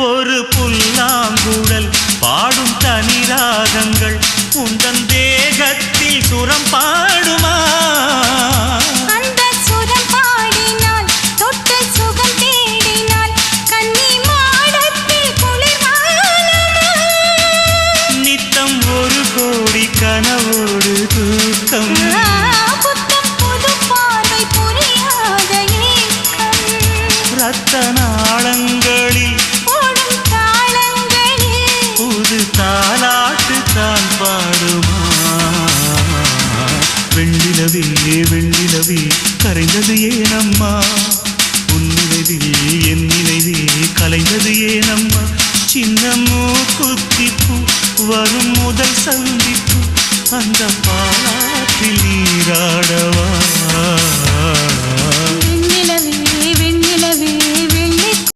ஒரு புல்லாங்குழல் பாடும் தனி ராகங்கள் உந்தன் தேகத்தில் சுரம் பாடுமா? அந்த சுரம் பாடினால் தொட்டு சுகம் தேடினால் கன்னி மாடத்தில் குளிர்காலமா? நித்தம் ஒரு கோடி கனவோடு தூக்கம் புத்தம் புது பார்வை புரியாத ஏக்கம் ரத்த நாளங்களில் ஓடும் தாளங்களில் புது தாலாட்டு தான் பாடுமா? வெண்ணிலவே வெண்ணிலவே கரைந்தது ஏனம்மா? உன் நினைவில் என் நினைவே கலைந்தது ஏனம்மா? சின்ன மூக்குத்திப்பு வரும் முதல் சந்திப்பு அந்த